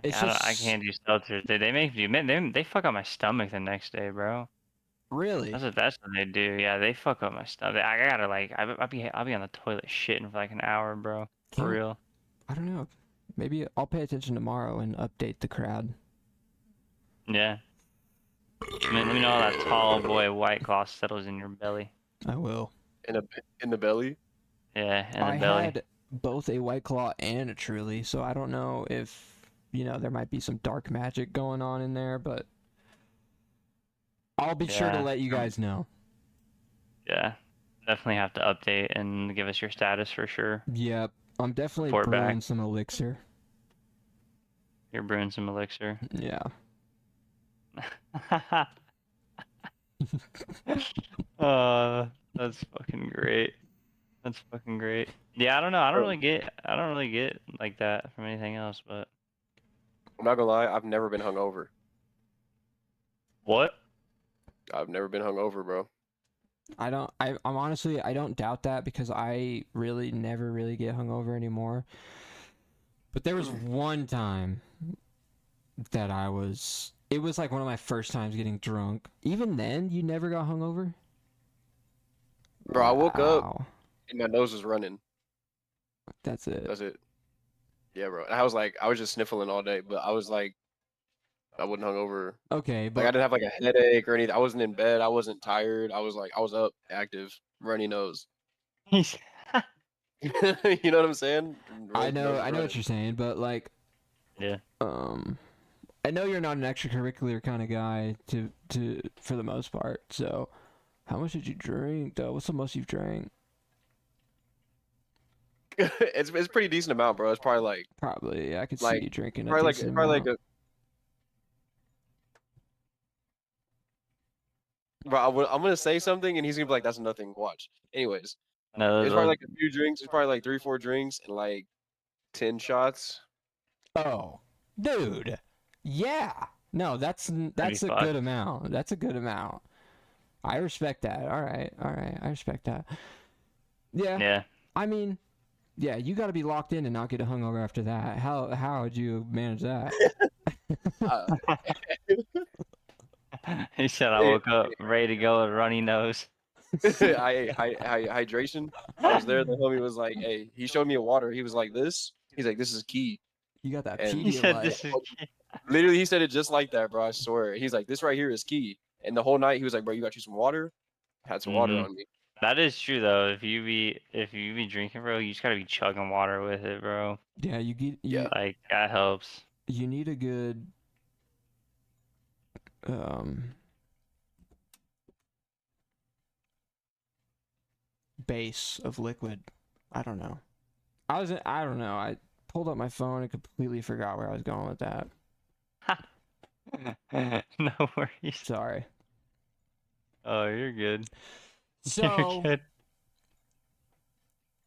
it's I just can't do seltzers. They make you they fuck up my stomach the next day, bro. really. That's what they do. Yeah, they fuck up my stomach. I gotta like I'll be on the toilet shitting for like an hour, bro. For Can't, real. I don't know. Maybe I'll pay attention tomorrow and update the crowd. Yeah. Let me know how that tall boy White Claw settles in your belly. I will. In the belly. Yeah, in the I belly. had both a White Claw and a Truly, so I don't know if there might be some dark magic going on in there, but I'll be sure to Yeah. let you guys know. Yeah. Definitely have to update and give us your status for sure. Yep, I'm definitely Report back. brewing some elixir. You're brewing some elixir. Yeah. That's fucking great. That's fucking great. Yeah, I don't know. I don't really get like that from anything else, but I'm not gonna lie, I've never been hungover. what? I've never been hungover, bro. I'm honestly, I don't doubt that because I really never really get hungover anymore. But there was one time that it was like one of my first times getting drunk. Even then, you never got hungover? Bro, I woke up Wow. and my nose was running. That's it. That's it. Yeah, bro. And I was just sniffling all day, but I was like, I wasn't hungover. Okay, Like I but didn't have like a headache or anything. I wasn't in bed. I wasn't tired. I was up, active, runny nose. He's You know what I'm saying? I Nose was know running. what you're saying, but like, yeah. I know you're not an extracurricular kind of guy to for the most part. So, how much did you drink though? What's the most you've drank? It's pretty decent amount, bro. It's probably Probably, I could see like you drinking a probably like decent probably like amount. a. Bro, I'm gonna say something and he's gonna be like, "That's nothing." Watch. Anyways, No, it's probably like a few drinks. It's probably like 3, 4 drinks and like 10 shots. Oh, dude, yeah. No, that's be a fucked. good amount. That's a good amount. I respect that. All right. I respect that. Yeah. Yeah. I mean, yeah, you got to be locked in and not get a hungover after that. How would you manage that? Uh, He said I woke up ready to go with runny nose. hydration. I was there. The homie was like, "Hey," he showed me a water. He was like, "This." He's like, "This is key." You got that And He said Pedialyte. this is literally, he said it just like that, bro. I swear. He's like, "This right here is key." And the whole night, he was like, "Bro, you got you some water?" Had some water on me. That is true though. If you be drinking, bro, you just gotta be chugging water with it, bro. Yeah, Yeah. Like that helps. you need a good base of liquid. I don't know. I don't know. I pulled up my phone and completely forgot where I was going with that. No worries. Sorry. Oh, you're good. So, You're good.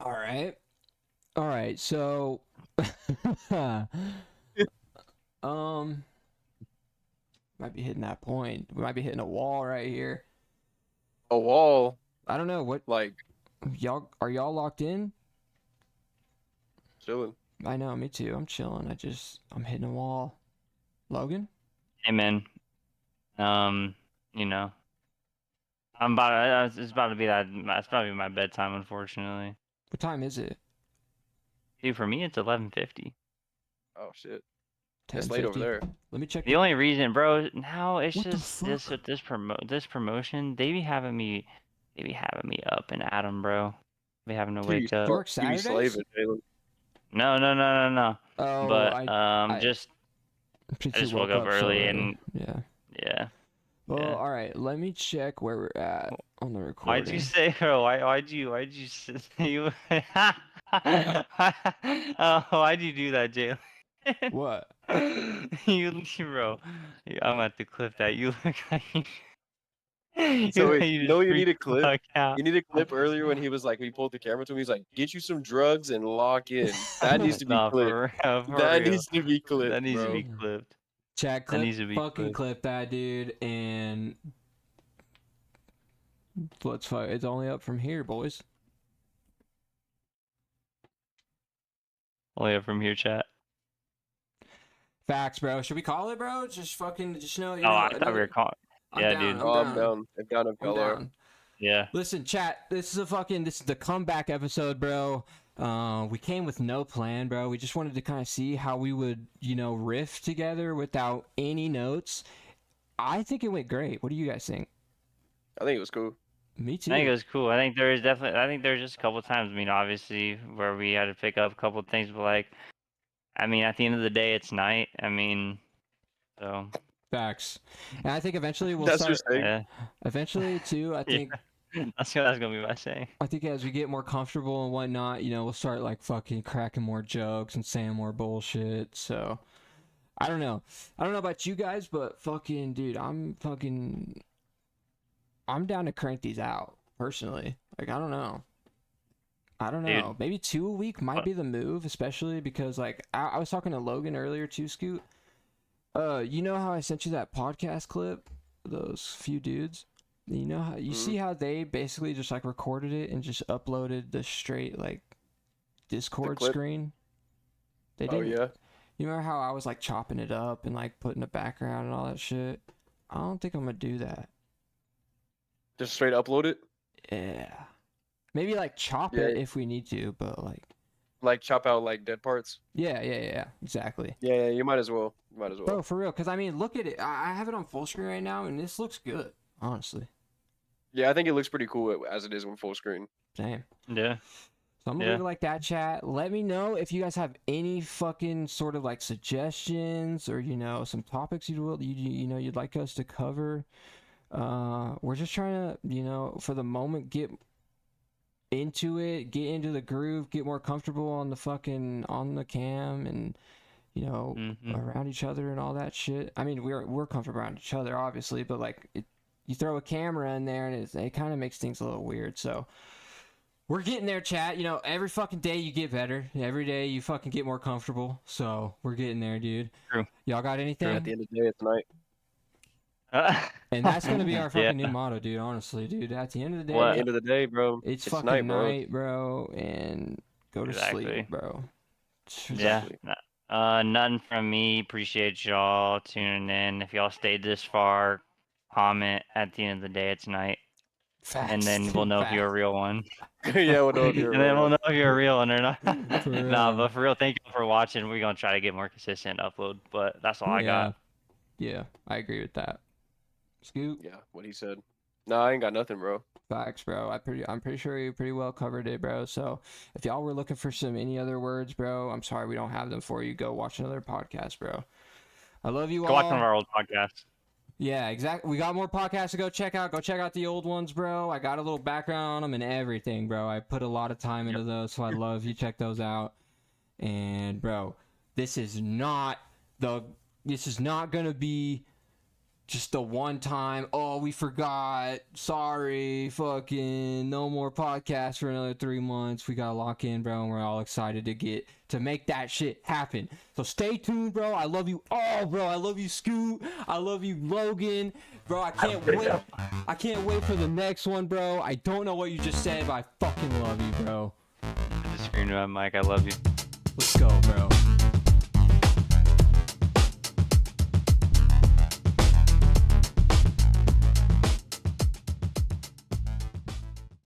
all right. All right. So, might be hitting that point. We might be hitting a wall right here. A wall. I don't know what Like are y'all locked in? chilling. I know, me too. I'm chilling. I'm hitting a wall. Logan? Hey man. You know, it's about to be that. It's probably my bedtime, unfortunately. What time is it? Dude, for me, it's 11:50. Oh shit. It's late over 10:50. there. Let me check. The only reason, bro, now it's What the just this fuck? with this promotion, they be having me be having me up and at 'em, bro. Be having to You wake up. You work you be Saturdays? slaving, Jalen. No. Oh, But I just I just just woke woke up up so early early. and Yeah. yeah. Well, Yeah. all right. Let me check where we're at on the recording. Why'd you say, bro? Why'd you you? Why'd you do that, Jalen? What? Bro. I'm gonna have to clip that. You look like you, So wait, you you know just what you need freaked a the clip? fuck out. You need a clip earlier when he was like, he pulled the camera to me. He's like, "Get you some drugs and lock in." That needs to be Nah, clipped. for real, for That real. needs to be clipped, That needs to bro. be clipped. Chat That clip, needs to be fucking clipped. clip that dude, and let's fight. It's only up from here, boys. Only up from here, chat. Facts, bro. Should we call it, bro? Just fucking, just know, Oh, I thought we were calling. I'm Yeah, down. dude. I'm Oh, I'm down. down. I'm down if I'm y'all are. down. Yeah. Listen, chat. This is the comeback episode, bro. We came with no plan, bro. We just wanted to kind of see how we would, riff together without any notes. I think it went great. What do you guys think? I think it was cool. Me too. I think it was cool. I think there's just a couple times, obviously, where we had to pick up a couple things, but like, at the end of the day, it's night. So. Facts. And I think eventually we'll That's start. just saying. Yeah. Eventually, too. I think. That's gonna be my saying. I think as we get more comfortable and whatnot, we'll start like fucking cracking more jokes and saying more bullshit. So I don't know. I don't know about you guys, but fucking dude, I'm down to crank these out personally. Like I don't know. Dude. Maybe 2 a week might What? be the move, especially because like I was talking to Logan earlier too, Scoot. You know how I sent you that podcast clip? Those few dudes. You know how you see how they basically just like recorded it and just uploaded the straight like Discord clip? screen? They Oh didn't. yeah. You remember how I was like chopping it up and like putting a background and all that shit? I don't think I'm gonna do that. Just straight upload it. Yeah. Maybe like chop Yeah. it if we need to, but like Like chop out like dead parts. yeah, exactly. Yeah, you might as well. You might as well. Bro, for real, because I mean, look at it. I have it on full screen right now, and this looks good, honestly. Yeah, I think it looks pretty cool as it is when full screen. Damn. Yeah. So I'm gonna leave it like that, chat. Let me know if you guys have any fucking sort of like suggestions or some topics you'd like us to cover. We're just trying to for the moment get into it, get into the groove, get more comfortable on the cam and around each other and all that shit. I mean, we're comfortable around each other, obviously, but like you throw a camera in there and it kind of makes things a little weird. So we're getting there, chat. Every fucking day you get better. Every day you fucking get more comfortable. So we're getting there, dude. True. Y'all got anything? At the end of the day, it's night. And that's gonna be our fucking Yeah. new motto, dude. Honestly, dude. At the end of the day, What? At the end of the day, bro, it's it's fucking night, bro, and go to Exactly. sleep, bro. Yeah. Exactly. Nothing from me. Appreciate y'all tuning in. If y'all stayed this far, comment. At the end of the day, it's night. Facts, And then we'll know if you're a real one. Yeah, we'll know if you're And then real. we'll know if you're a real one or not. For real. Nah, but for real, thank you for watching. We're gonna try to get more consistent upload, but that's all I got. Yeah, I agree with that. Scoot. Yeah, what he said. Nah, I ain't got nothing, bro. Facts, bro. I'm pretty sure you pretty well covered it, bro. So if y'all were looking for any other words, bro, I'm sorry we don't have them for you. Go watch another podcast, bro. I love you all. Go watch one of our old podcasts. Yeah, exactly. We got more podcasts to go check out. Go check out the old ones, bro. I got a little background on them and everything, bro. I put a lot of time into those, so I love you. Check those out. And bro, this is not gonna be just the one time, oh, we forgot, sorry, fucking no more podcasts for another 3 months. We gotta lock in, bro, and we're all excited to make that shit happen. So stay tuned, bro. I love you all, bro. I love you, Scoot. I love you, Logan. Bro, I can't wait. I can't wait for the next one, bro. I don't know what you just said, but I fucking love you, bro. I just screamed at my mic. I love you. Let's go, bro.